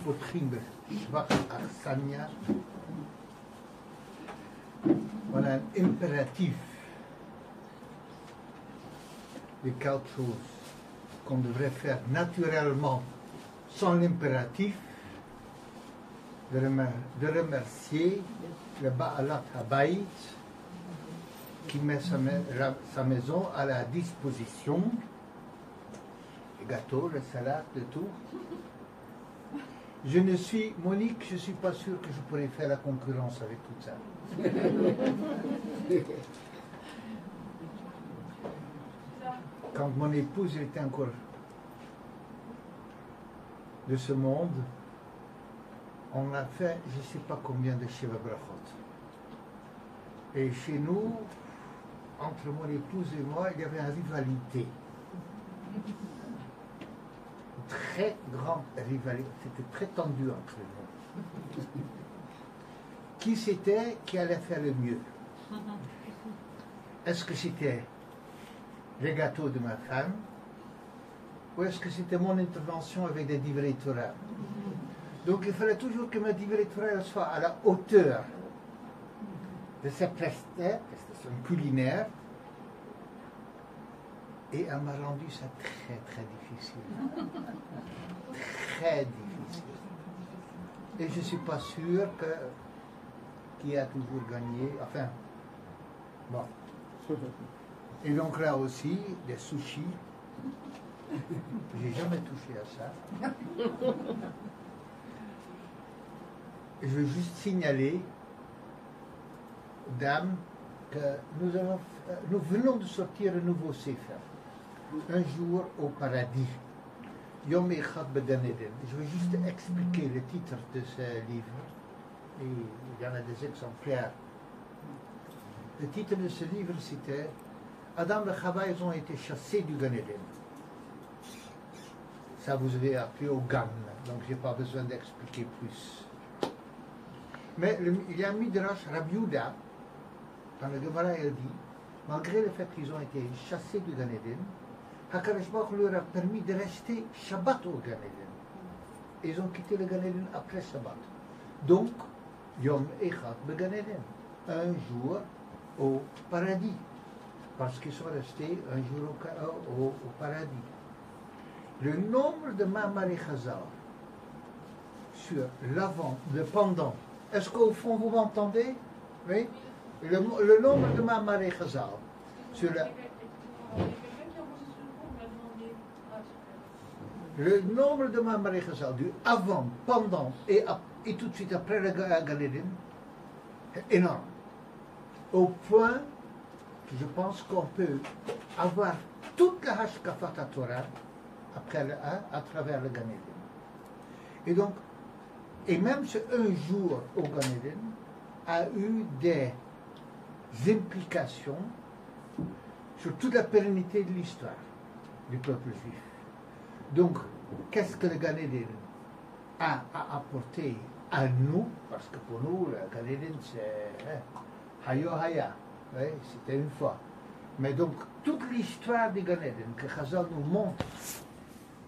Opging zwak Arsania. On a un impératif de quelque chose qu'on devrait faire naturellement sans l'impératif de remercier le Baalat Habayit qui met sa maison à la disposition, les gâteaux, les salades, de tout. Monique, je ne suis pas sûr que je pourrais faire la concurrence avec tout ça. Quand mon épouse était encore de ce monde, on a fait je ne sais pas combien de Sheva Brachot. Et chez nous, entre mon épouse et moi, il y avait une rivalité. Une très grande rivalité. C'était très tendu entre nous. Qui allait faire le mieux? Est-ce que c'était les gâteaux de ma femme? Ou est-ce que c'était mon intervention avec des divrei Torah? Donc il fallait toujours que ma divrei Torah soit à la hauteur de ses prestations culinaires. Et elle m'a rendu ça très très difficile. Très difficile. Et je ne suis pas sûr qui a toujours gagné. Enfin, bon. Et donc là aussi, des sushis. J'ai jamais touché à ça. Je veux juste signaler, dame, que nous venons de sortir un nouveau Sefer. Un jour au paradis. Yom Echad Began Eden. Je veux juste expliquer le titre de ce livre. Et il y en a des exemplaires. Le titre de ce livre, c'était Adam et Chava, ils ont été chassés du Gan Eden. Ça vous avez appris au Gan, donc je n'ai pas besoin d'expliquer plus. Mais il y a un Midrash, Rabbi Yehuda, dans le Gemara, il dit, malgré le fait qu'ils ont été chassés du Gan Eden, HaKadosh Baruch Hu leur a permis de rester Shabbat au Gan Eden. Et ils ont quitté le Gan Eden après Shabbat. Donc, Yom Echad Began Eden, un jour au paradis, parce qu'ils sont restés un jour au paradis. Le nombre de Mamari Chazal sur l'avant, le pendant, est-ce qu'au fond vous m'entendez? Oui. Le nombre de Mamari Chazal sur le nombre de Mamari Chazal du avant, pendant et tout de suite après le Gan Eden est énorme. Au point que je pense qu'on peut avoir toute la Hashkafat Torah à travers le Gan Eden. Et donc, et même ce un jour au Gan Eden a eu des implications sur toute la pérennité de l'histoire du peuple juif. Donc, qu'est-ce que le Gan Eden a apporté à nous? Parce que pour nous, le Gan Eden, c'est Hayo Haya, c'était une fois. Mais donc, toute l'histoire du Gan Eden, que Chazal nous montre,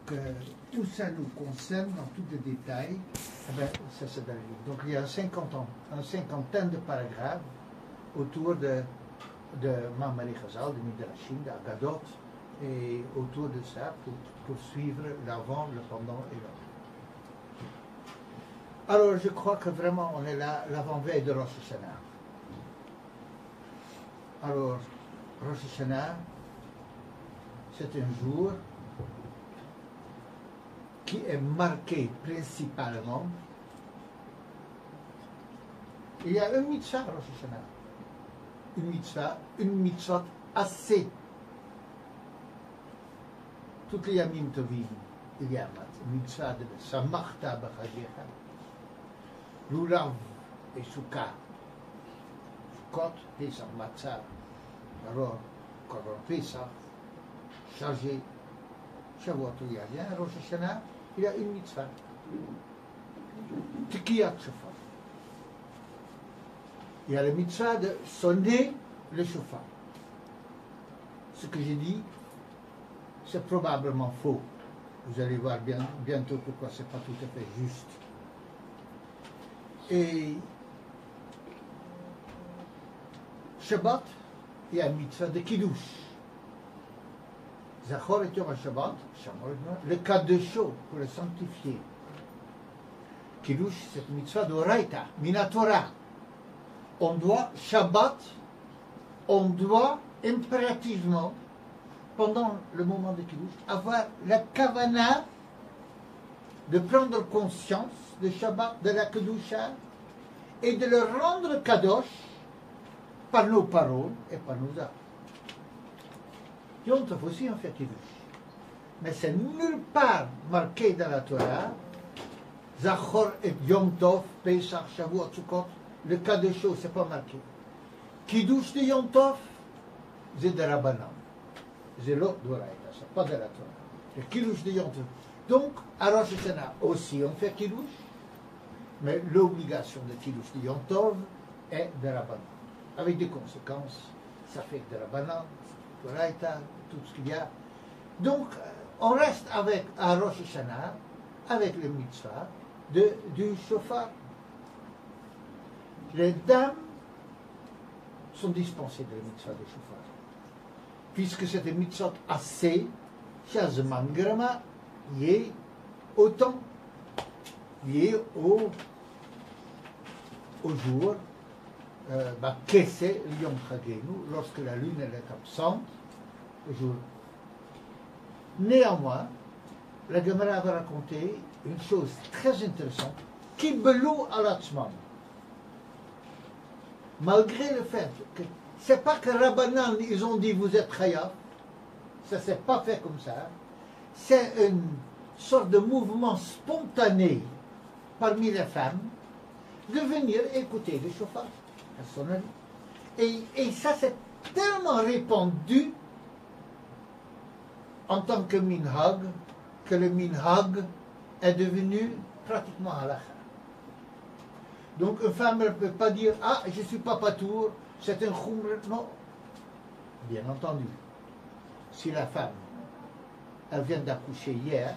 que tout ça nous concerne dans tous les détails, eh bien, ça c'est dans le livre. Donc, il y a une cinquantaine de paragraphes autour de Mamari Chazal, de Midrashim, d'Agadot, et autour de ça, pour suivre l'avant, le pendant et l'avant. Alors, je crois que vraiment, on est là, l'avant-veille de Rosh Hashanah. Alors, Rosh Hashanah, c'est un jour qui est marqué principalement. Il y a une mitzvah Rosh Hashanah. Une mitzvah assez. Toutes les Yamim Tovim, il y a une mitzvah de Samachta B'Chagecha, Lulav et Sukkah, Sukkot, Pesach, Matzah, alors Korban Pesach, chargé, Shavuot, il y a bien, Rosh Hashanah, il y a une mitzvah. Tikiyat Shofar. Il y a la mitzvah de sonner le shofar. Ce que j'ai dit, c'est probablement faux. Vous allez voir bientôt pourquoi ce n'est pas tout à fait juste. Et Shabbat, il y a une mitzvah de Kiddush. Zachor et Yom HaShabbat, le cas de chaud pour le sanctifier. Kiddush, c'est une mitzvah de Raita, Minatora. On doit, Shabbat, on doit impérativement, pendant le moment de Kiddush, avoir la kavana de prendre conscience de Shabbat, de la Kedusha, et de le rendre kadosh par nos paroles et par nos actes. Yom Tov aussi on fait Kiddush. Mais c'est nulle part marqué dans la Torah, Zachor et Yom Tov, Pesach, Shavuot, Sukkot, le cas de choses, c'est pas marqué. Kiddush de Yom Tov, c'est de Rabbanan. C'est l'autre d'Oraïda, c'est pas de la Torah. Le Kiddush de Yom Tov. Donc, à Rosh Hashanah aussi on fait Kiddush, mais l'obligation de Kiddush de Yom Tov est de Rabbanan. Avec des conséquences, ça fait de Rabbanan, d'Oraïda, tout ce qu'il y a. Donc, on reste avec, à Rosh Hashanah, avec le mitzvah du shofar. Les dames sont dispensées de la mitzvah du shofar, puisque c'est une mitzvah assez, Shazman Grama, liée au temps, liée au jour, Kese, Yom Chagenu, lorsque la lune elle est absente, le jour. Néanmoins, la Gemara va raconter une chose très intéressante, Kibelou al-Atzman. Malgré le fait que c'est pas que Rabbanan, ils ont dit vous êtes Chayav, ça s'est pas fait comme ça, c'est une sorte de mouvement spontané parmi les femmes de venir écouter le chauffage, la sonnerie. Et ça s'est tellement répandu en tant que minhag, que le minhag est devenu pratiquement halakha. Donc une femme ne peut pas dire « Ah, je ne suis pas patour, c'est un khumr ». Non, bien entendu. Si la femme, elle vient d'accoucher hier,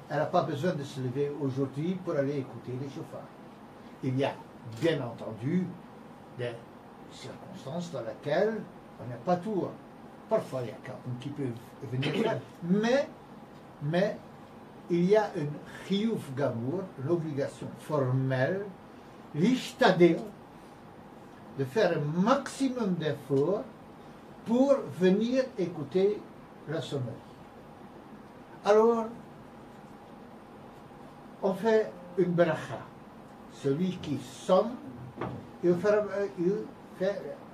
elle n'a pas besoin de se lever aujourd'hui pour aller écouter les chauffards. Il y a bien entendu des circonstances dans lesquelles on n'est pas tour. Parfois, il y a quelqu'un qui peut venir là, mais il y a une chiyuv gamour, l'obligation formelle, l'ishtadé, de faire un maximum d'efforts pour venir écouter la sonnerie. Alors, on fait une bracha. Celui qui sonne, il fait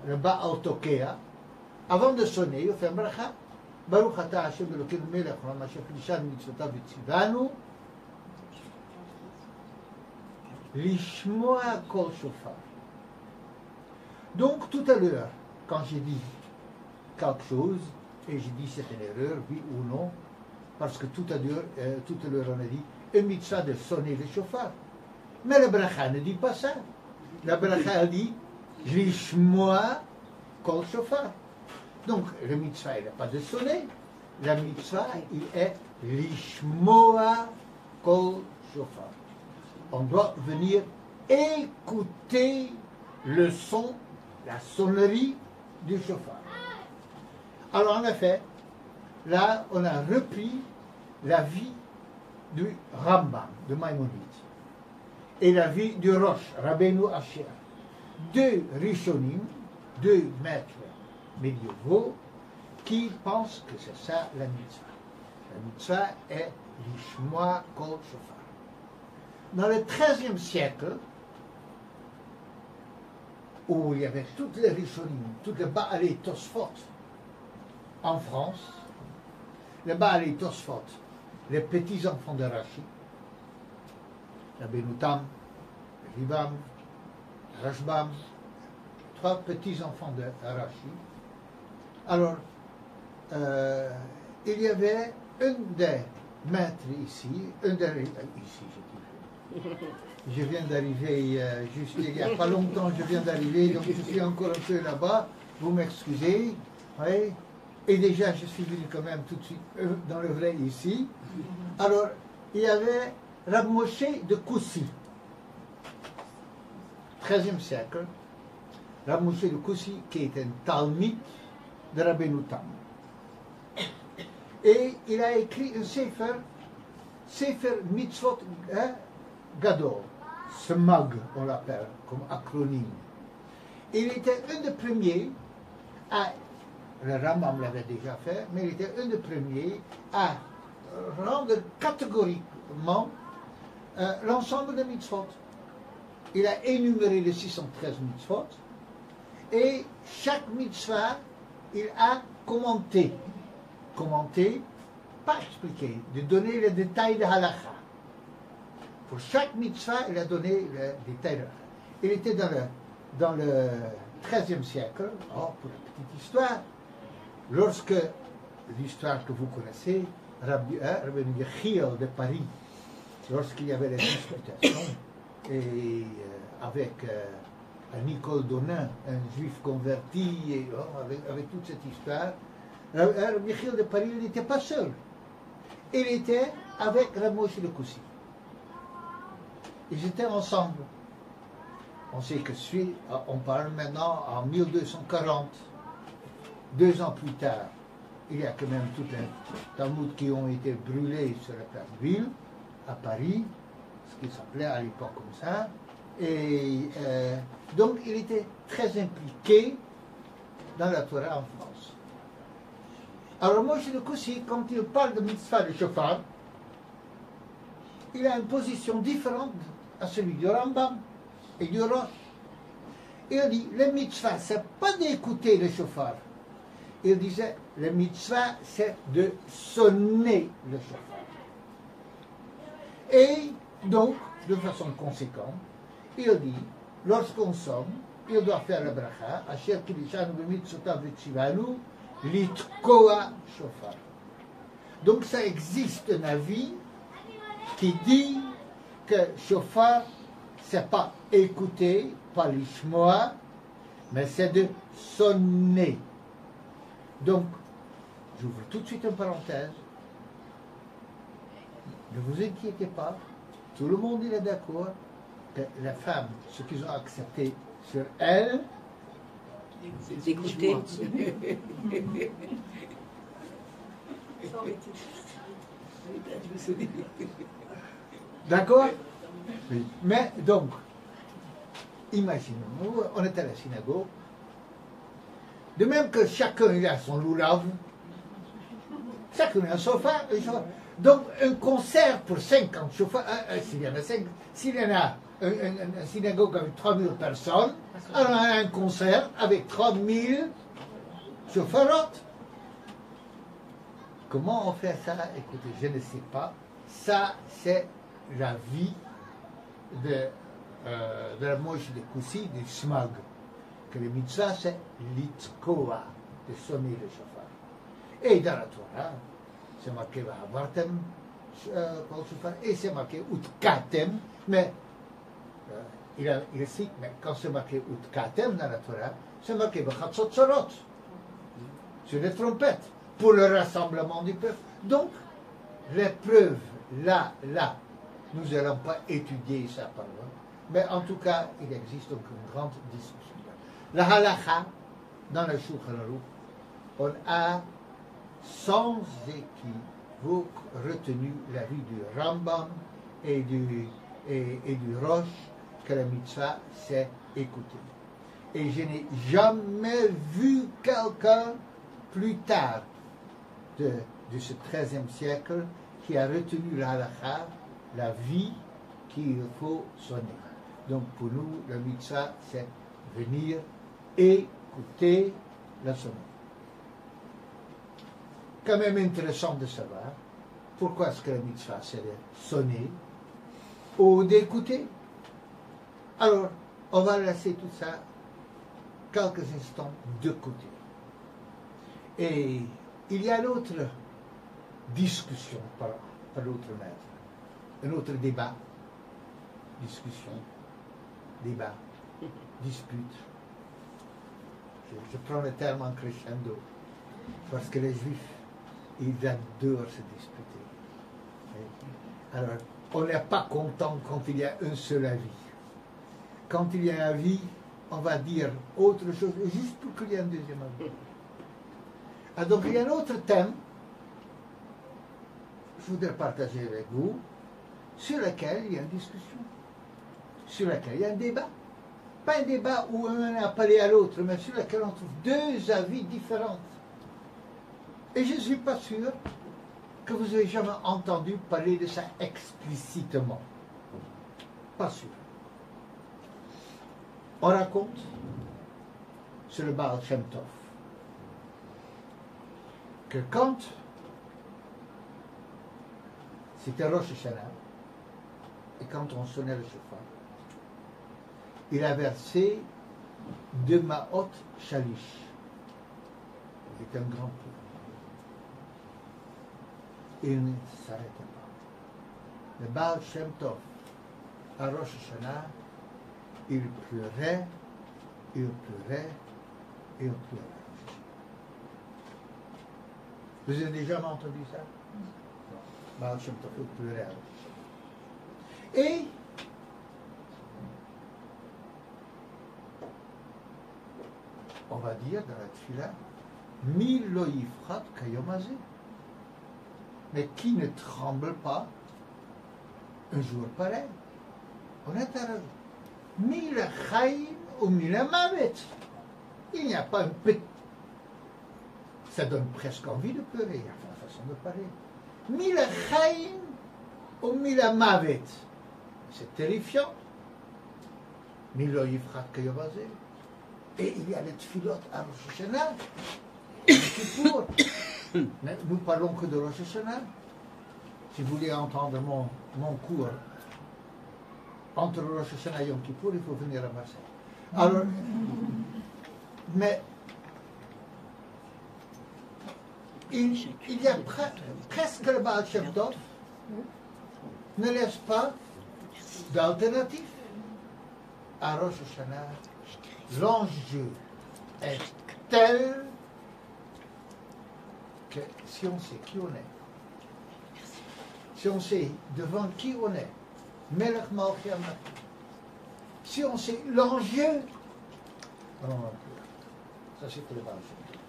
le Baal Tokea. Avant de sonner, il fait un bracha. Baruch ata Hashem Elokeinu melech haolam asher qidishanu mitzvotav v'tzivanu lishmoa kol shofar. Donc, tout à l'heure, quand j'ai dit quelque chose, et j'ai dit c'est une erreur, oui ou non, parce que tout à l'heure on a dit une mitzvah de sonner le chauffard. Mais le bracha ne dit pas ça. La bracha dit lishmoa kol shofar. Donc, le mitzvah, il n'est pas de sonner. La mitzvah, il est lishmoa kol shofar. On doit venir écouter le son, la sonnerie du chauffard. Alors, en effet, là, on a repris la vie du Rambam, de Maïmonide, et la vie du Rosh, Rabbeinu Asher. Deux Rishonim, deux maîtres médiévaux, qui pensent que c'est ça la mitzvah. La mitzvah est lishmoa kol shofar. Dans le XIIIe siècle, où il y avait toutes les Rishonim, toutes les Baalei Tosfot en France, les Baalei Tosfot, les petits-enfants de Rashi, Rabbeinu Tam, Ribam, Rashbam, trois petits-enfants de Rashi. Alors, il y avait une des maîtres ici, je viens d'arriver, juste il n'y a pas longtemps, je viens d'arriver, donc je suis encore un peu là-bas, vous m'excusez, oui. Et déjà, je suis venu quand même tout de suite dans le vrai ici. Alors, il y avait Rav Moshe de Koussi, 13e siècle. Rav Moshe de Koussi, qui est un talmid de Rabbeinu Tam. Et il a écrit un Sefer Mitzvot Gadol, SMAG, on l'appelle comme acronyme. Il était un des premiers à, le Rambam l'avait déjà fait, mais il était un des premiers à rendre catégoriquement l'ensemble des mitzvot. Il a énuméré les 613 mitzvot et chaque mitzvah, il a commenté. Commenté, pas expliqué, de donner les détails de halakha. Pour chaque mitzvah, il a donné les détails de halakha. Il était dans le 13e siècle, pour la petite histoire, lorsque l'histoire que vous connaissez, Rabbi Yechiel de Paris, lorsqu'il y avait les disputations, et avec Nicole Donin, un juif converti, et, avec toute cette histoire, Rabbi Yechiel de Paris, il n'était pas seul. Il était avec Rav Moshe de Koussi. Ils étaient ensemble. On sait que on parle maintenant en 1240, 2 ans plus tard. Il y a quand même tout un Talmud qui ont été brûlés sur la place Ville, à Paris, ce qui s'appelait à l'époque comme ça. Et donc il était très impliqué dans la Torah en France. Alors Moshe de Koussi, quand il parle de mitzvah de shofar, il a une position différente à celui du Rambam et du Rosh. Il dit, le mitzvah, c'est pas d'écouter le shofar. Il disait, le mitzvah, c'est de sonner le shofar. Et donc, de façon conséquente, il dit, lorsqu'on sonne, il doit faire le bracha, Asher kilishanu b'mitzvotav v'tzivanu, litkoa shofar. Donc ça existe un avis qui dit que shofar, c'est pas écouter, pas l'ishmoa, mais c'est de sonner. Donc, j'ouvre tout de suite une parenthèse. Ne vous inquiétez pas, tout le monde est d'accord que la femme, ce qu'ils ont accepté sur elle, c'est d'écouter. D'accord? Oui. Mais donc, imaginons, on est à la synagogue, de même que chacun il a son loulav, chacun a un sofa, donc un concert pour 50 chauffeurs, s'il y en a 5, s'il y en a une synagogue avec 3000 personnes, alors on a un concert avec 3000 chauffeurs. Comment on fait ça? Écoutez, je ne sais pas. Ça, c'est la vie de la Moshe de Koussi, du Smag. Que le mitzvah, c'est l'itkoa, de sonner le shofar. Et dans la Torah, c'est marqué Vahavartem, et c'est marqué Utkatem, mais il cite, mais quand c'est marqué Utkatem dans la Torah, c'est marqué Vachatzotsorot, sur les trompettes, pour le rassemblement du peuple. Donc, les preuves, là, nous n'allons pas étudier ça par là, mais en tout cas, il existe donc une grande discussion. La halakha, dans le Shulchan Aruch, on a sans équivoque retenu l'avis du Rambam et du Rosh que la mitzvah c'est écouter. Et je n'ai jamais vu quelqu'un plus tard de ce 13e siècle qui a retenu la halakha, la vie qu'il faut sonner. Donc pour nous, la mitzvah c'est venir écouter la sonnerie. Quand même intéressant de savoir pourquoi est-ce que la mitzvah c'est de sonner ou d'écouter. Alors, on va laisser tout ça quelques instants de côté. Et il y a l'autre discussion par l'autre maître, un autre débat, discussion, débat, dispute. Je prends le terme en crescendo. Parce que les Juifs, ils adorent se disputer. Alors, on n'est pas content quand il y a un seul avis. Quand il y a un avis, on va dire autre chose, juste pour qu'il y ait un deuxième avis. Ah, donc, il y a un autre thème que je voudrais partager avec vous, sur lequel il y a une discussion, sur lequel il y a un débat. Pas un débat où un est appelé à l'autre, mais sur lequel on trouve deux avis différents. Et je ne suis pas sûr que vous avez jamais entendu parler de ça explicitement. Pas sûr. On raconte sur le Baal Shem Tov que quand c'était Rosh Hashanah, et quand on sonnait le shofar, il a versé 2 Ma'ot Shalish. C'est un grand peu. Il ne s'arrêtait pas. Le Baal Shem Tov, à Rosh Hashanah, il pleurait, il pleurait, il pleurait. Vous avez déjà entendu ça? Baal Shem Tov, il pleurait à Rosh Hashanah. Et on va dire dans la tfila, Mi lo yifrat kayom hazeh. Mais qui ne tremble pas un jour pareil? On est à Mi le chaim ou mi le mavet. Il n'y a pas un petit. Ça donne presque envie de pleurer, enfin, la façon de parler. Mi le chaim ou mi le mavet. C'est terrifiant. Mi lo yifrat kayom hazeh. Et il y a les tfilot à Rosh Hashanah, mais nous parlons que de Rosh Hashanah. Si vous voulez entendre mon cours entre Rosh Hashanah et Yom Kippour, il faut venir à Marseille. Alors, mais il y a presque le Baal Shem Tov ne laisse pas d'alternative. À Rosh Hashanah, l'enjeu est tel que si on sait qui on est, si on sait devant qui on est, Melech Malchi Amati, si on sait l'enjeu, on en a plus. Ça c'est pour le Baal Shem Tov.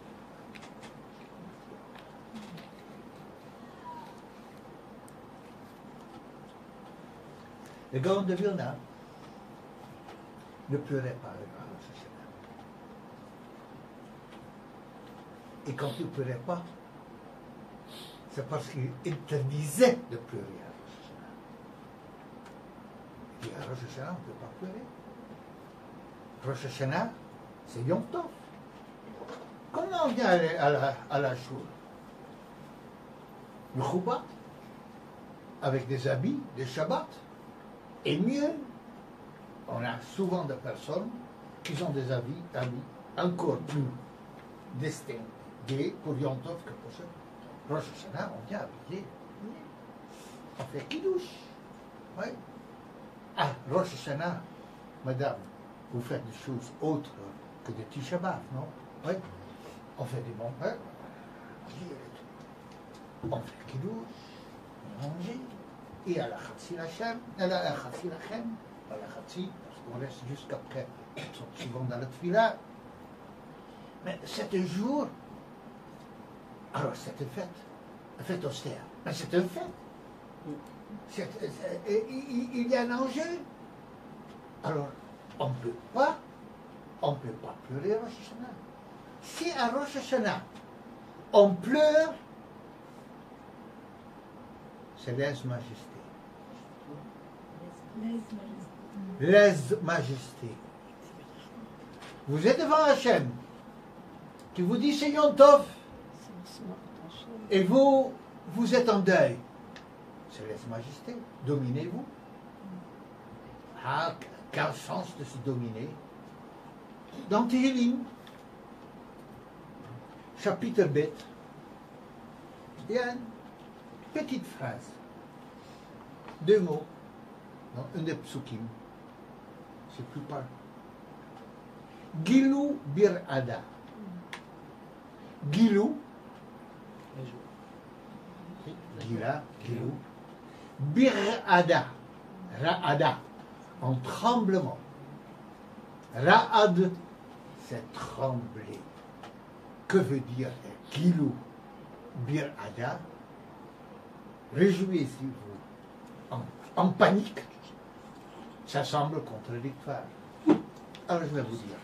Le Gaon de Vilna ne pleurait pas le Baal Shem Tov. Et quand il ne pleurait pas, c'est parce qu'il interdisait de pleurer à Rosh Hashanah. Il dit à Rosh Hashanah, on ne peut pas pleurer. Rosh Hashanah, c'est Yom Tov. Comment on vient à la shul? Le Choubat, avec des habits, des Shabbat. Et mieux, on a souvent des personnes qui ont des habits encore plus distingués pour Yom Tov que pour ça. Rosh Hashanah, on vient habiller. On fait Kiddush. Oui. Ah, Rosh Hashanah, madame, vous faites des choses autres que des Tisha B'Av, non? Oui. On fait des bons pains. On fait Kiddush, on mange. Et à la Chatzi Lachem, à la Chatzi Lachem, à la Chatzi, parce qu'on reste jusqu'après, ils sont souvent dans la Tfila. Mais c'est un jour, alors c'est une fête austère, mais c'est une fête. Il y a un enjeu. Alors, on ne peut pas pleurer à Rosh Hashanah. Si à Rosh Hashanah, on pleure, c'est lèse-majesté. Lèse-majesté. Vous êtes devant Hachem, qui vous dit c'est Yom Tov, et vous êtes en deuil. C'est lèse-majesté. Dominez-vous. Ah, quel sens de se dominer. Dans Tehillim, chapitre Bet, il y a une petite phrase, 2 mots, dans un des psukim, c'est plus pas. Gilou bir ada. Gilou, Gila, Gilou. Bir'ada, Ra'ada, en tremblement. Ra'ad, c'est trembler. Que veut dire Gilou? Bir'ada, réjouissez-vous en panique. Ça semble contradictoire. Alors je vais vous dire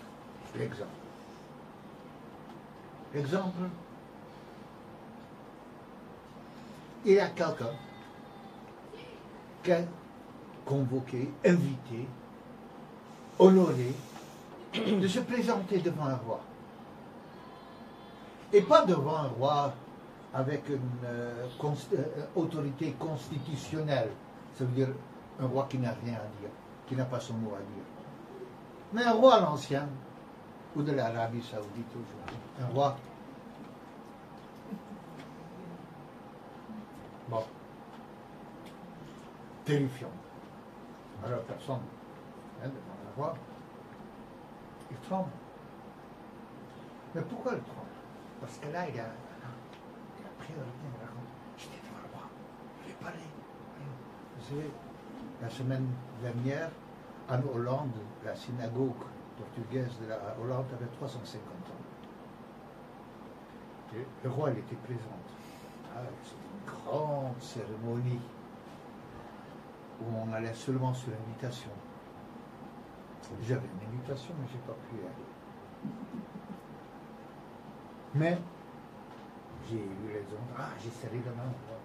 l'exemple. L'exemple, il y a quelqu'un qui est convoqué, invité, honoré de se présenter devant un roi. Et pas devant un roi avec une autorité constitutionnelle, ça veut dire un roi qui n'a rien à dire, qui n'a pas son mot à dire. Mais un roi à l'ancien, ou de l'Arabie Saoudite aujourd'hui, un roi. Bon, terrifiant. Alors personne, devant un roi, il tremble. Mais pourquoi il tremble? Parce que là, il a priorité, il raconte, j'étais devant le roi, je vais parler. Vous savez, la semaine dernière, en Hollande, la synagogue portugaise de la Hollande avait 350 ans. Et le roi, il était présent. C'est une grande cérémonie où on allait seulement sur invitation. J'avais une invitation, mais je n'ai pas pu y aller. Mais j'ai eu raison. J'ai serré la main au roi.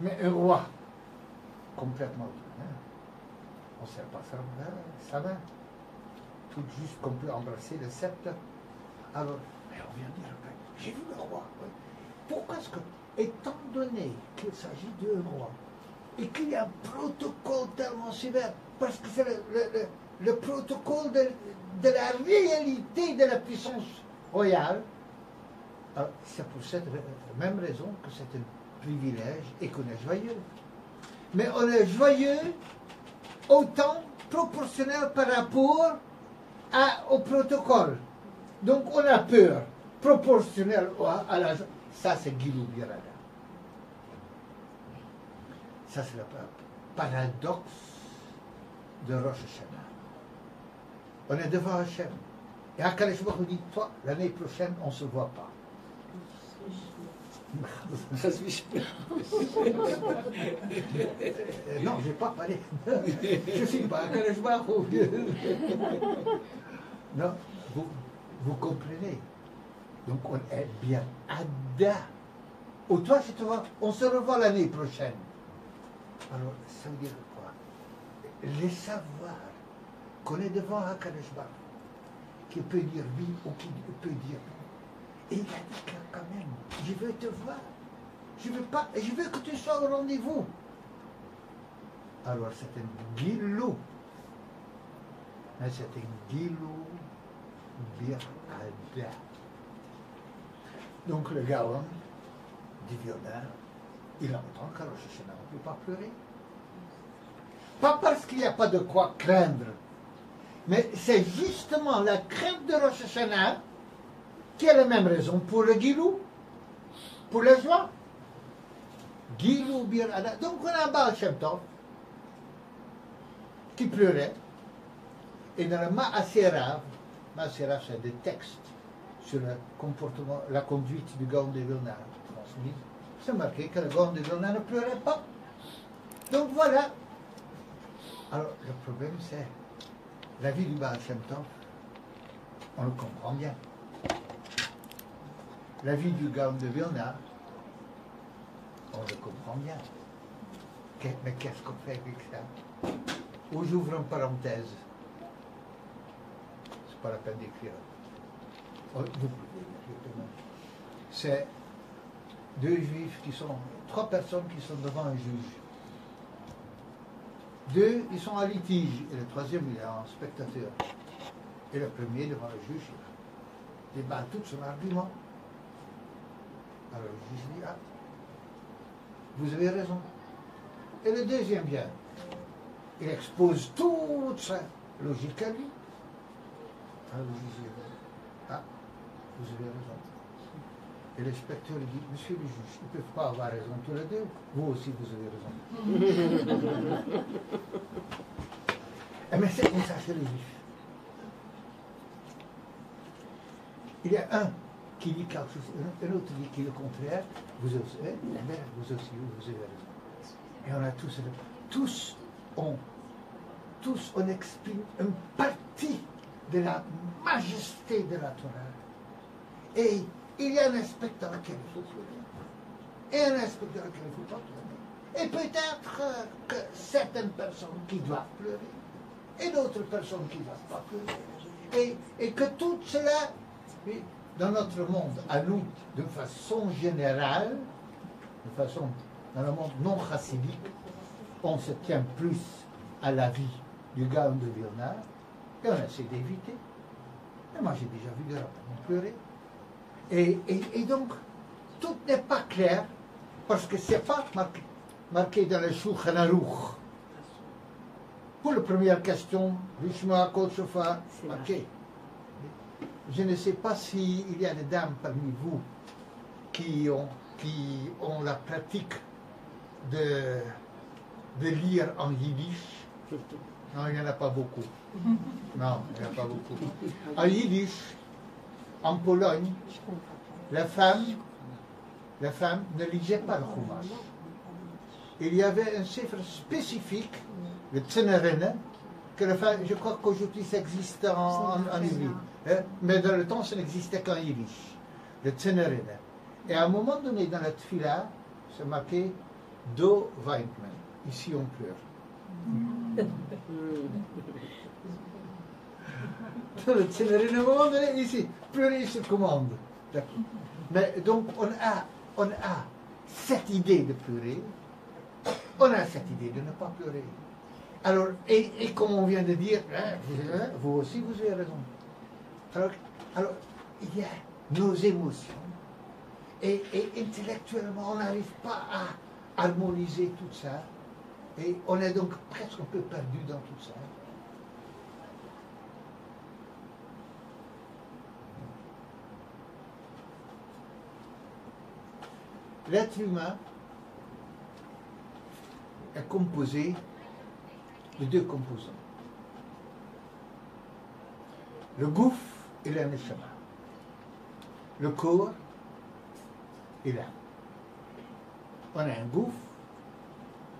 Mais un roi, complètement autonome, on ne serre pas sa main. Tout juste qu'on peut embrasser le sceptre. Alors, mais on vient dire, j'ai vu le roi. Oui. Pourquoi est-ce que, étant donné qu'il s'agit d'un roi, et qu'il y a un protocole tellement sévère, parce que c'est le protocole de la réalité de la puissance royale, c'est pour cette même raison que c'est un privilège et qu'on est joyeux. Mais on est joyeux autant proportionnel par rapport au protocole. Donc on a peur proportionnelle à la... Ça c'est Gilou Bir'ada. Ça c'est le paradoxe de Rosh Hashanah. On est devant Hachem. Et Akadosh Baruch Hu dit, toi, l'année prochaine, on ne se voit pas. Non, je n'ai pas parlé. Je ne suis pas Akadosh Baruch Hu. Non, vous comprenez. Donc on est bien Ada. Ou toi, je te vois, on se revoit l'année prochaine. Alors, ça veut dire quoi? Les savoirs qu'on est devant Akadosh Baruch Hu, qui peut dire oui ou qui peut dire non. Et il a dit quand même, je veux te voir. Je veux que tu sois au rendez-vous. Alors c'est un Gilou. Mais c'est un Gilou Bir'ada. Donc le Gaon du violon, il entend qu'à Rosh Hashanah, on ne peut pas pleurer. Pas parce qu'il n'y a pas de quoi craindre, mais c'est justement la crainte de Rosh Hashanah qui a la même raison pour le Gilou, pour la joie. Gilou Bir'ada. Donc on a un Baal Shem Tov qui pleurait, et dans le Ma'aserav c'est des textes sur le comportement, la conduite du Gaon de Vilna transmis, c'est marqué que le Gaon de Vilna ne pleurait pas. Donc voilà. Alors le problème c'est la vie du Baal Shem Tov, on le comprend bien. La vie du Gaon de Vilna, on le comprend bien. Mais qu'est-ce qu'on fait avec ça? Ou j'ouvre une parenthèse. C'est pas la peine d'écrire. Vous pouvez écrire. C'est trois personnes qui sont devant un juge. Deux, ils sont en litige, et le troisième, il est en spectateur. Et le premier, devant le juge, il débat tout son argument. Alors le juge dit, vous avez raison. Et le deuxième vient. Il expose toute sa logique à lui. Alors le juge dit, vous avez raison. Et l'inspecteur dit, monsieur le juge, ils ne peuvent pas avoir raison tous les deux. Vous aussi, vous avez raison. Mais c'est comme ça chez les juifs. Il y a un qui dit quelque chose, un autre dit le contraire. Vous aussi, vous aussi, vous avez raison. Et on a tous on exprime une partie de la majesté de la Torah. Et il y a un aspect dans lequel il faut pleurer. Et un aspect dans lequel il ne faut pas pleurer. Et peut-être que certaines personnes qui doivent pleurer, et d'autres personnes qui ne doivent pas pleurer. Et que tout cela, dans notre monde, à nous, de façon générale, dans le monde non chassidique, on se tient plus à la vie du Gaon de Vilna, et on essaie d'éviter. Et moi, j'ai déjà vu des rabbins pleurer. Et donc, tout n'est pas clair, parce que ce n'est pas marqué dans le Shulchan Aruch. Pour la première question, Rishma Kol Shofar, marqué. Je ne sais pas s'il y a des dames parmi vous qui ont la pratique de lire en yiddish. Non, il n'y en a pas beaucoup. Non, il n'y en a pas beaucoup. En yiddish, en Pologne, la femme ne lisait pas le Chumash. Il y avait un chiffre spécifique, le Tzenerene, que la femme, je crois qu'aujourd'hui ça existe en yiddish. Mais dans le temps, ça n'existait qu'en yiddish. Le Tzenerene. Et à un moment donné, dans la tfila, c'est marqué Do Weintman. Ici, on pleure. Dans le Tzenerene, à un moment donné, ici, pleurer se commande. Mais donc, on a cette idée de pleurer, on a cette idée de ne pas pleurer. Alors, et comme on vient de dire, vous aussi, vous avez raison. Alors, il y a nos émotions, et intellectuellement, on n'arrive pas à harmoniser tout ça, et on est donc presque un peu perdu dans tout ça. L'être humain est composé de deux composants. Le gouffre et la neshama. Le corps et l'âme. On a un gouffre,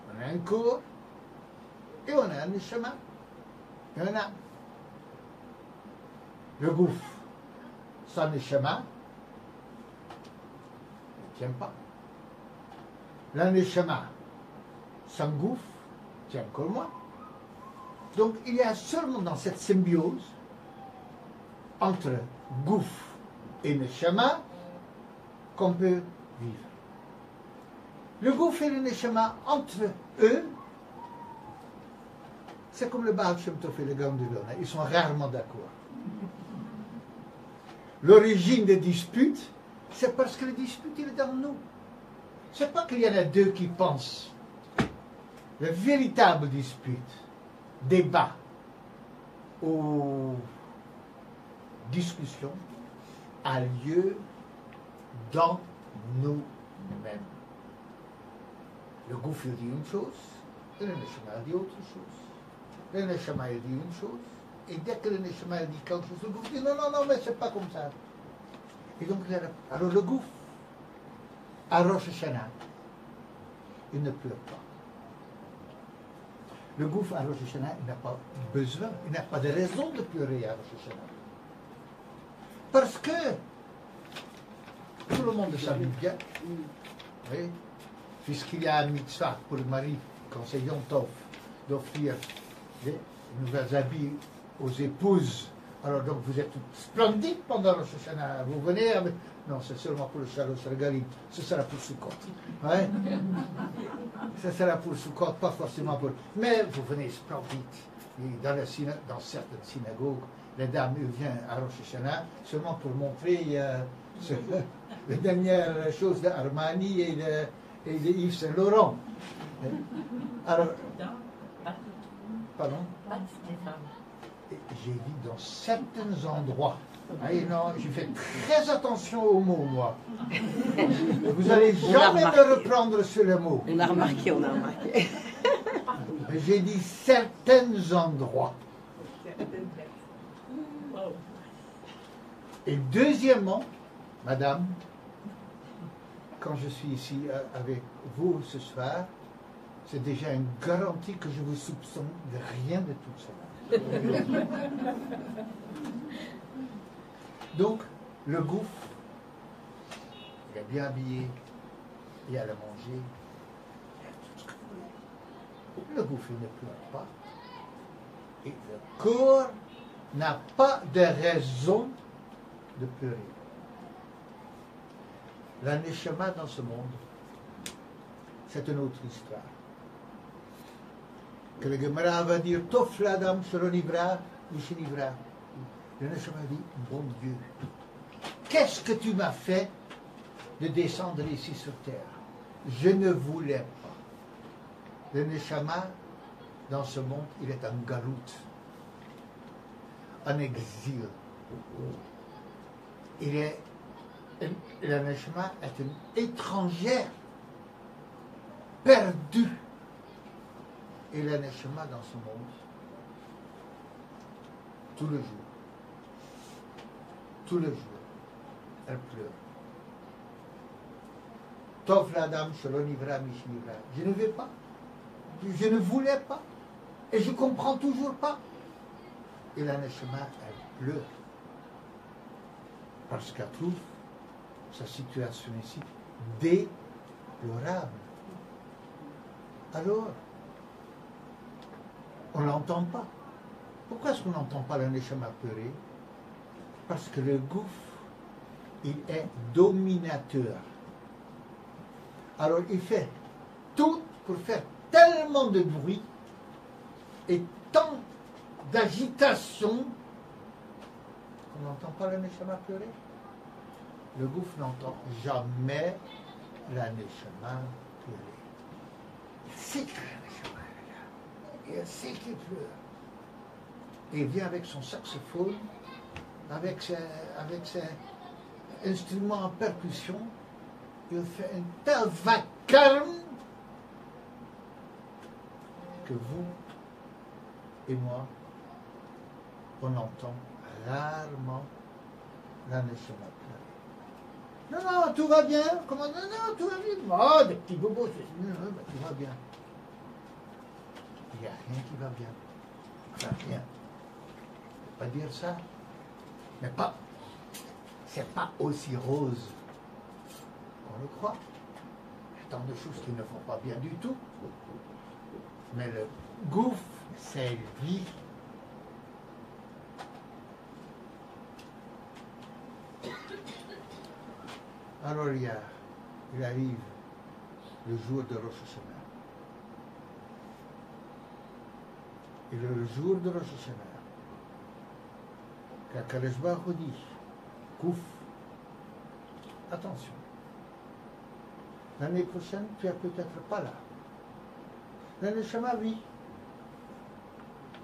on a un corps, et on a un neshama, et un âme. Le gouffre sans neshama ne tient pas. La neshama sans gouffre tient encore moins. Donc il y a seulement dans cette symbiose entre gouffre et neshama qu'on peut vivre. Le gouffre et le neshama, entre eux, c'est comme le Baal Shem Tov et le Gaon de Vilna, ils sont rarement d'accord. L'origine des disputes, c'est parce que le dispute, il est dans nous. C'est pas qu'il y en a deux qui pensent. Le véritable dispute, débat ou discussion a lieu dans nous-mêmes. Le gouffre dit une chose, et le neshama dit autre chose. Le neshama dit une chose, et dès que le neshama dit quelque chose, le gouffre dit non, mais c'est pas comme ça. Et donc, alors le gouffre, à Rosh Hashanah, il ne pleure pas. Le gouffre à Rosh Hashanah, il n'a pas besoin, il n'a pas de raison de pleurer à Rosh Hashanah. Parce que tout le monde s'habille bien. Oui. Puisqu'il y a un mitzvah pour le mari, quand c'est Yom Tov, d'offrir des nouvelles habits aux épouses. Alors donc vous êtes splendides pendant Rosh Hashanah. Vous venez avec... Non, c'est seulement pour le Shalosh Regalim. Ce sera pour Sukkot. Ouais? Ce sera pour Sukkot, pas forcément pour... Mais vous venez splendides. Dans certaines synagogues, les dames viennent à Rosh Hashanah seulement pour montrer les dernières choses d'Armani et de Yves Saint Laurent. Alors, pardon? Et j'ai dit dans certains endroits. Ah, et non, je fais très attention aux mots, moi. Vous n'allez jamais me reprendre sur les mots. On a remarqué, on a remarqué. J'ai dit certains endroits. Et deuxièmement, madame, quand je suis ici avec vous ce soir, c'est déjà une garantie que je vous soupçonne de rien de tout cela. Donc, le gouffre, il est bien habillé, il y a à manger, il y a tout ce que vous voulez. Le gouffre, il ne pleure pas. Et le corps n'a pas de raison de pleurer. La neshama dans ce monde, c'est une autre histoire. Que le Gemara va dire, Tof l'Adam selon Nivra, Mishinivra. Le neshama dit, bon Dieu, qu'est-ce que tu m'as fait de descendre ici sur terre? Je ne voulais pas. Le neshama dans ce monde, il est en galoute, en exil. La neshama est une étrangère, perdue. Et la neshama dans ce monde, tout le jour, elle pleure. Tov l'Adam selon Ivra Mishnivra. Je ne vais pas. Je ne voulais pas. Et je ne comprends toujours pas. Et la neshama, elle pleure. Parce qu'elle trouve sa situation ici déplorable. Alors, on ne l'entend pas. Pourquoi est-ce qu'on n'entend pas la neshama pleurer? Parce que le gouffre, il est dominateur. Alors il fait tout pour faire tellement de bruit et tant d'agitation qu'on n'entend pas la neshama pleurer. Le gouffre n'entend jamais la neshama pleurer. Il sait que la neshama est là. Et il sait qu'il pleure. Et il vient avec son saxophone, avec ses instruments en percussion, il fait un tel vacarme que vous et moi, on entend rarement la neshama pleurer. Non, non, tout va bien. Comment? Non, non, tout va bien. Oh, des petits bobos. Non, non, tout va bien. Il n'y a rien qui va bien. Enfin, rien. On ne peut pas dire ça. Mais pas. C'est pas aussi rose qu'on le croit. Il y a tant de choses qui ne vont pas bien du tout. Mais le gouffre, c'est lui. Alors il arrive le jour de Rosh Hashanah. Et le jour de Rosh Hashanah, qu'Akadosh Baruch Hu dit, Kouf, attention, l'année prochaine, tu n'es peut-être pas là. La neshama, oui,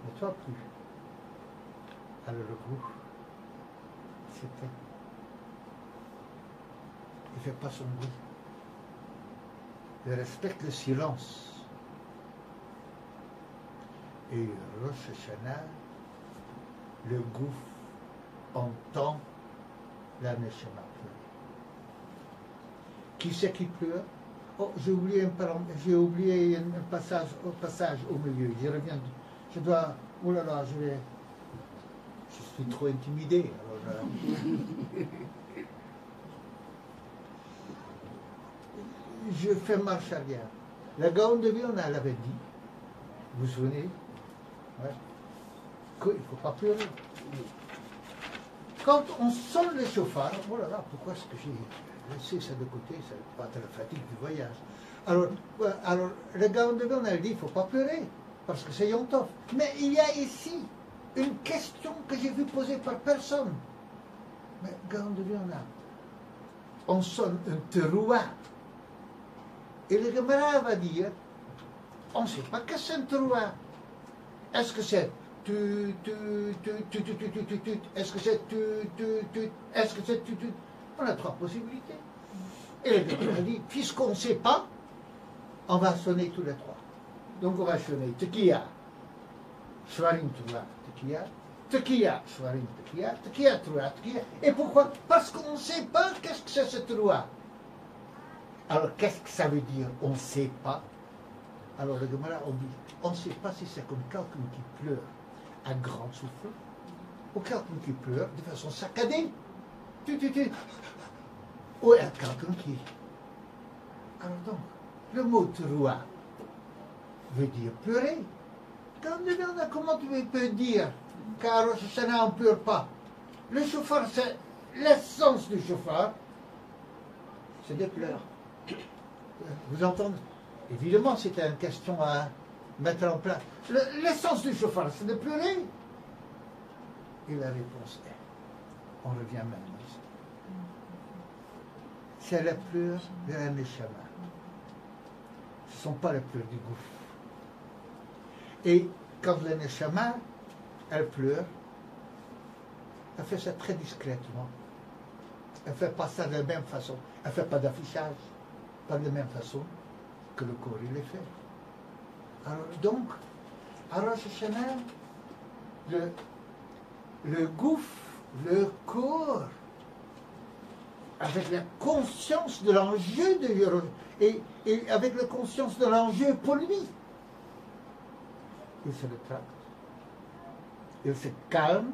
mais toi plus. Alors le groupe, c'était. Il ne fait pas son bruit. Il respecte le silence. Et Rosh Hashanah, le gouffre entend la neshama pleurer. Qui c'est qui pleure? Oh, j'ai oublié un passage au milieu. Je reviens. Je dois. Oh là là, je suis trop intimidé. Alors, je fais marche arrière. La Gaon de Vilna, elle avait dit, vous vous souvenez, ouais, qu'il ne faut pas pleurer. Quand on sonne le chauffard, oh là là, pourquoi est-ce que j'ai laissé ça de côté? Ça va être la fatigue du voyage. Alors la Gaon de Vilna, elle dit, il ne faut pas pleurer, parce que c'est Yom Tov. Mais il y a ici une question que j'ai vu poser par personne. Mais Gaon de Vilna, on sonne un terouah. Et le Gemara va dire, on ne sait pas que c'est un terouah. Est-ce que c'est est-ce que c'est est-ce que c'est On a trois possibilités. Et le docteur a dit, puisqu'on ne sait pas, on va sonner tous les trois. Donc on va sonner tequila, Schwarin Trua, tequila, Schwarin tequila, Trua, tequila. Et pourquoi? Parce qu'on ne sait pas qu'est-ce que c'est ce Trua. Alors qu'est-ce que ça veut dire? On ne sait pas. Alors le Gemara, on dit, on ne sait pas si c'est comme quelqu'un qui pleure à grand souffle, ou quelqu'un qui pleure de façon saccadée. Ou quelqu'un qui... Alors donc, le mot Trua veut dire pleurer. Comment tu peux dire qu'à Rosh Hashanah on ne pleure pas? Le chauffeur, c'est l'essence du chauffeur, c'est des pleurs. Vous entendez? Évidemment, c'était une question à mettre en place. L'essence du chauffeur, c'est de pleurer. Et la réponse est, on revient maintenant ici. C'est la pleurs de la Neshama. Ce ne sont pas les pleurs du gouffre. Et quand la Neshama, elle pleure, elle fait ça très discrètement. Elle ne fait pas ça de la même façon. Elle ne fait pas d'affichage, pas de la même façon que le corps il est fait. Alors donc, à Rosh Hashanah, le gouffre, le corps, avec la conscience de l'enjeu de Jérusalem, et avec la conscience de l'enjeu pour lui, il se rétracte, il se calme,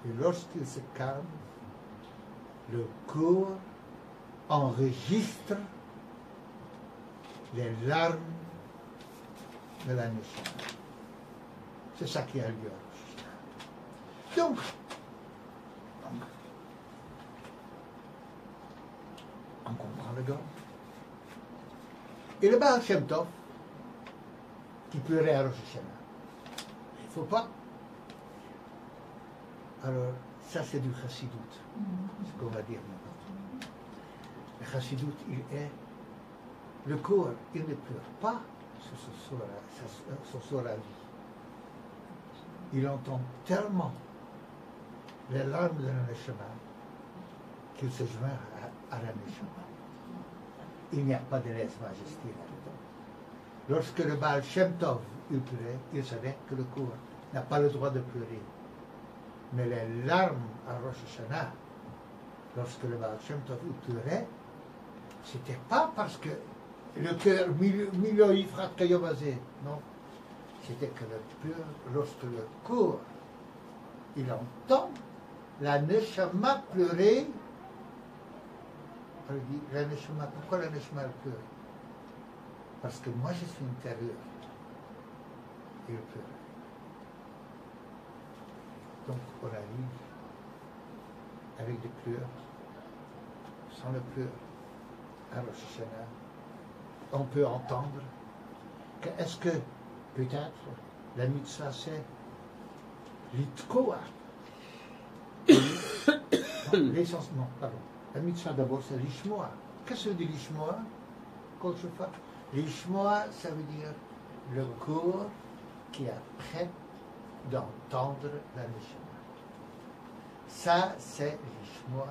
et lorsqu'il se calme, le corps enregistre les larmes de la naissance. C'est ça qui a lieu. Donc, on comprend le gars. Et le Baal Shem Tov, qui pleurait à Rosh Hashanah, il ne faut pas. Alors, ça c'est du Chassidut, ce qu'on va dire maintenant. Le Chassidut, il est le corps, il ne pleure pas sur son vie. Il entend tellement les larmes de la Neshama qu'il se joint à la Neshama. Il n'y a pas de lèse-majesté là-dedans. Lorsque le Baal Shem Tov il pleurait, il savait que le corps n'a pas le droit de pleurer. Mais les larmes à Rosh Hashanah, lorsque le Baal Shem Tov il pleurait, c'était pas parce que le cœur, Milo Yifrat Kayomazé, non. C'était que lorsque le corps, il entend la Neshama pleurer, il dit, la Neshama, pourquoi la Neshama pleure? Parce que moi je suis intérieur. Il pleure. Donc on arrive avec des pleurs, sans le pleur, à Rosh Hashanah. On peut entendre que est-ce que peut-être la mitzvah c'est l'itkoa. L'essence, non, pardon. La mitzvah d'abord c'est l'ishmoa. Qu'est-ce que veut dire l'ishmoa? L'ishmoa, ça veut dire le corps qui est prêt d'entendre la neshama. Ça c'est l'ishmoa.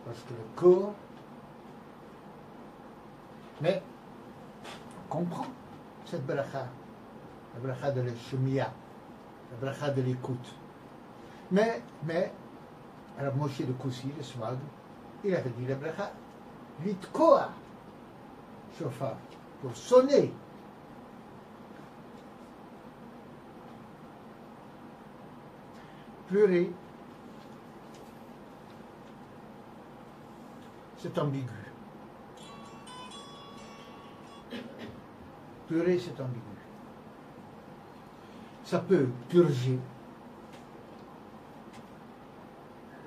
Parce que le corps, mais on comprend cette bracha, la bracha de l'eshemia, la bracha de l'écoute. Mais, alors Moshe de Koussi, le Swag, il avait dit la bracha, l'itkoa, chauffard, pour sonner. Pleurer, c'est ambigu. Pleurer, c'est ambigu. Ça peut purger.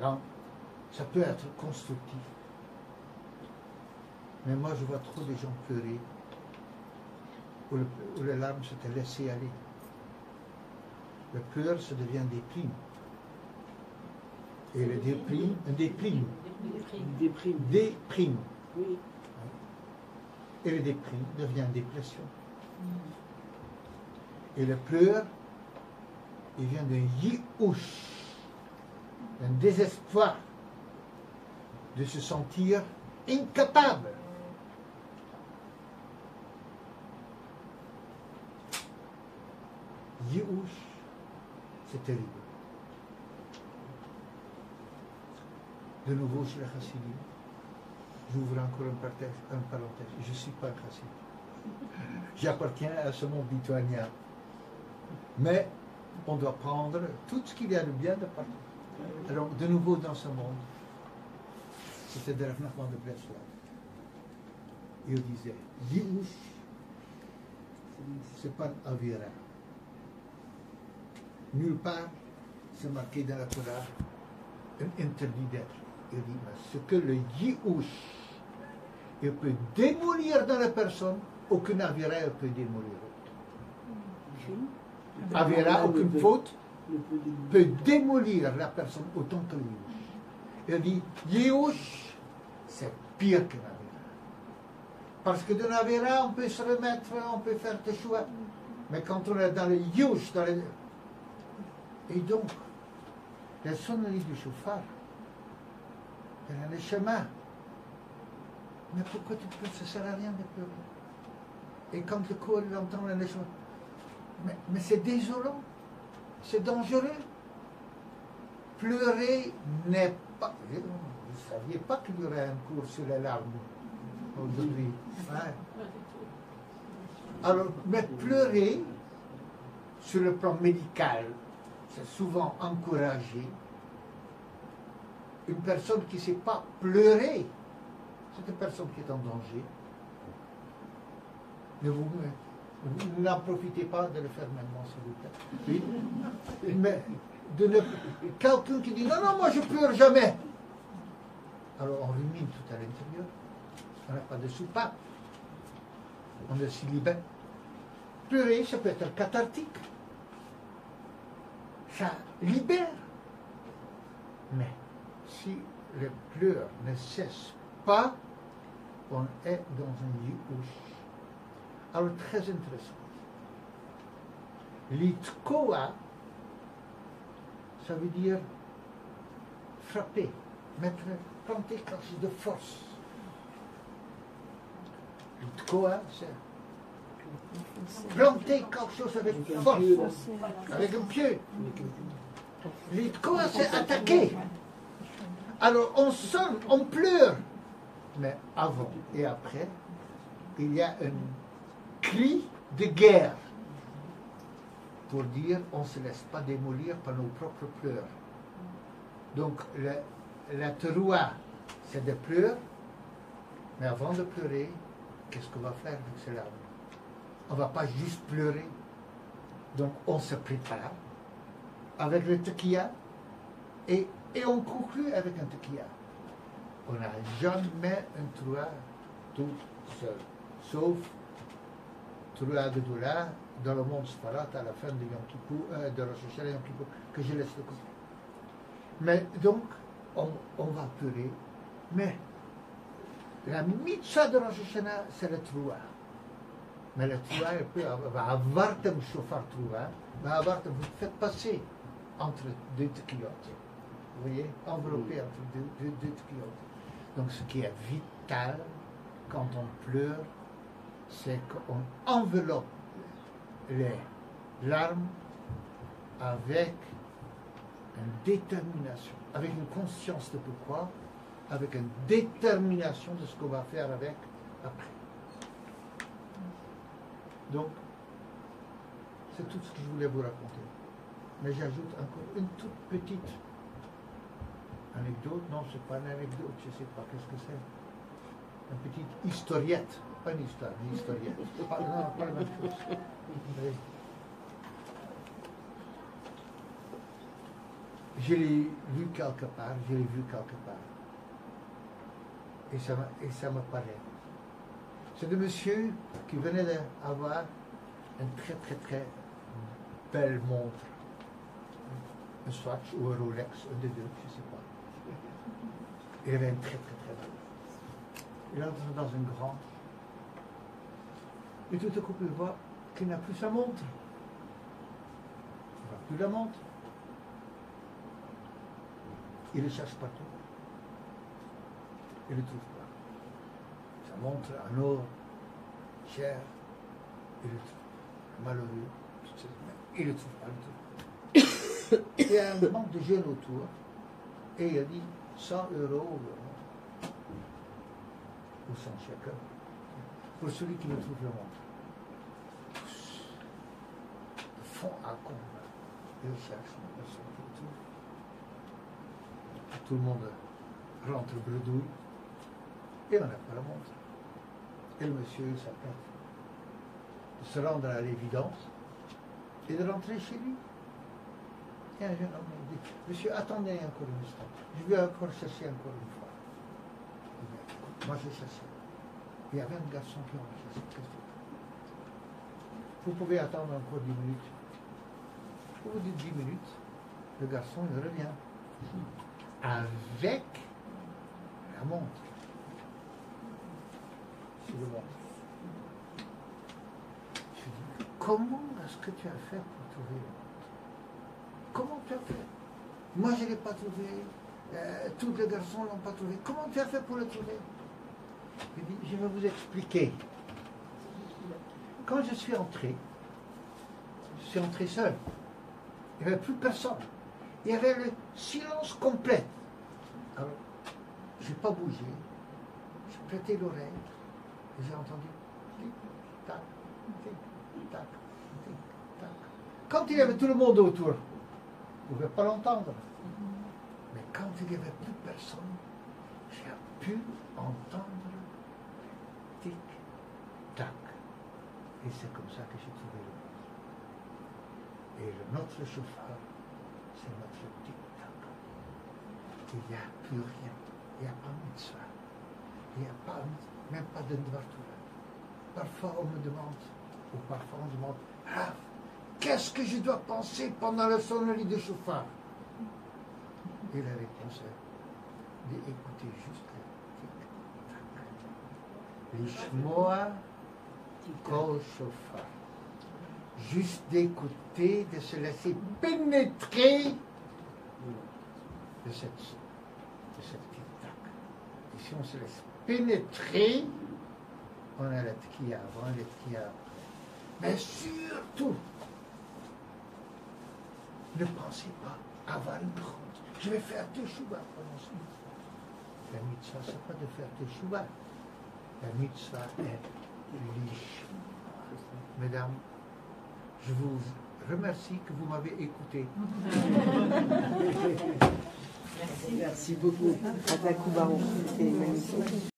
Là, ça peut être constructif. Mais moi, je vois trop de gens pleurer où les larmes s'étaient laissées aller. Le pleur, ça devient des primes. Et le déprime, déprime. Déprime. Déprime. Oui. Et le déprim devient dépression. Et le pleur, il vient d'un yiouch, d'un désespoir de se sentir incapable. Yiouch, c'est terrible. De nouveau sur le chassidim, j'ouvre encore une parenthèse. Je ne suis pas un chassid. J'appartiens à ce monde lituanien. Mais on doit prendre tout ce qu'il y a de bien de partout. Alors, de nouveau dans ce monde, c'était de Rav de Breslav. Il disait, Yiouch, c'est pas un avira. Nulle part, c'est marqué dans la Torah, un interdit d'être. Il dit, mais ce que le Yiouch, il peut démolir dans la personne, aucun avira ne peut démolir l'autre. Avira, aucune faute, peut démolir la personne autant que le Yiouch. Il dit, Yiouch, c'est pire qu'un avira. Parce que d'un avira, on peut se remettre, on peut faire des choix. Mais quand on est dans le Yiouch, et donc, la sonnerie du chauffard, elle a le chemin. Mais pourquoi tu pleures? Ça ne sert à rien de pleurer. Et quand le corps entend le chemin, mais c'est désolant, c'est dangereux. Pleurer n'est pas. Vous ne saviez pas qu'il y aurait un cours sur les larmes aujourd'hui. Ouais. Alors, mais pleurer, sur le plan médical, c'est souvent encouragé. Une personne qui ne sait pas pleurer, c'est une personne qui est en danger. Vous n'en profitez pas de le faire maintenant, s'il vous plaît. Oui. Mais quelqu'un qui dit non, moi je pleure jamais. Alors on rumine tout à l'intérieur. On n'a pas de soupape. On est célibataire. Pleurer, ça peut être cathartique. Ça libère. Mais si le pleur ne cesse pas, on est dans un yiouch. Alors très intéressant. Litkoa, ça veut dire frapper, planter quelque chose de force. Litkoa, c'est planter quelque chose avec force, avec un pied. Litkoa, c'est attaquer. Alors on sonne, on pleure. Mais avant et après, il y a un cri de guerre pour dire on ne se laisse pas démolir par nos propres pleurs. Donc la teroua, c'est de pleurer, mais avant de pleurer, qu'est-ce qu'on va faire avec ces larmes? On ne va pas juste pleurer. Donc on se prépare avec le tequila et on conclut avec un tequila. On n'a jamais un teroua tout seul, sauf teroua de doula dans le monde Sfarat à la fin de Yom Kippur, de Rosh Hashanah Yom Kippur, que je laisse de côté. Mais donc, on va pleurer, mais la mitzvah de Rosh Hashanah, c'est le teroua. Mais le teroua, va avoir un chauffard teroua, vous faites passer entre deux tequilotes. Vous voyez, enveloppé entre deux tequilotes. Donc ce qui est vital quand on pleure, c'est qu'on enveloppe les larmes avec une détermination, avec une conscience de pourquoi, avec une détermination de ce qu'on va faire avec après. Donc, c'est tout ce que je voulais vous raconter. Mais j'ajoute encore une toute petite anecdote. Non, c'est pas une anecdote, je ne sais pas qu'est-ce que c'est. Une petite historiette. Pas une histoire, une historiette. Non, pas la même chose. Oui. Je l'ai vu quelque part, Et ça me paraît. C'est de monsieur qui venait d'avoir une très très très belle montre. Un Swatch ou un Rolex, un des deux, je ne sais pas. Il avait une très très très belle. Il entre dans une grange Et tout à coup, il voit qu'il n'a plus sa montre. Il n'a plus la montre. Il le cherche partout. Il ne le trouve pas. Sa montre en or, cher, il le trouve pas. Malheureux, il ne le trouve pas du tout. Il y a un manque de jeunes autour. Et il a dit 100 € ou 100 chacun pour celui qui me trouve la montre. De fond à comble, il cherche une personne qui le trouve. Tout le monde rentre bredouille et on n'a pas la montre. Et le monsieur s'apprête de se rendre à l'évidence et de rentrer chez lui. Et un jeune homme me dit, monsieur, attendez encore un instant, je vais encore chercher encore une fois. Il dit, écoute, moi j'ai cherché. Il y avait un garçon qui m'a cherché. Qu'est-ce que tu veux? Vous pouvez attendre encore 10 minutes. Au bout de 10 minutes, le garçon il revient. Avec la montre. C'est le montre. Je dis, comment est-ce que tu as fait pour trouver la montre? Comment tu as fait? Moi, je ne l'ai pas trouvé. Tous les garçons ne l'ont pas trouvé. Comment tu as fait pour le trouver? Il dit, je vais vous expliquer. Quand je suis entré seul. Il n'y avait plus personne. Il y avait le silence complet. Alors, je n'ai pas bougé. J'ai prêté l'oreille et j'ai entendu tic-tac, tic-tac, tic-tac. Quand il y avait tout le monde autour, vous ne pouvez pas l'entendre. Mais quand il n'y avait plus personne, j'ai pu entendre tic-tac. Et c'est comme ça que j'ai trouvé le monde. Et notre chauffeur, c'est notre tic-tac. Il n'y a plus rien. Il n'y a pas de mitzvah. Il n'y a pas, même pas de Dvartura. Parfois on me demande, ou parfois on demande, Rav, qu'est-ce que je dois penser pendant la sonnerie de chauffard? Et la réponse est d'écouter juste le tic-tac. L'ishmoa kol chauffard. Juste d'écouter, de se laisser pénétrer de cette tic-tac. Et si on se laisse pénétrer, on a la tkiya avant, la tkiya après. Mais surtout, ne pensez pas avoir une grande. Je vais faire teshuva pendant ce temps. La mitzvah, ce n'est pas de faire teshuva. La mitzvah est l'ishma. Mesdames, je vous remercie que vous m'avez écouté. Merci beaucoup. Adakoubaron, c'était magnifique.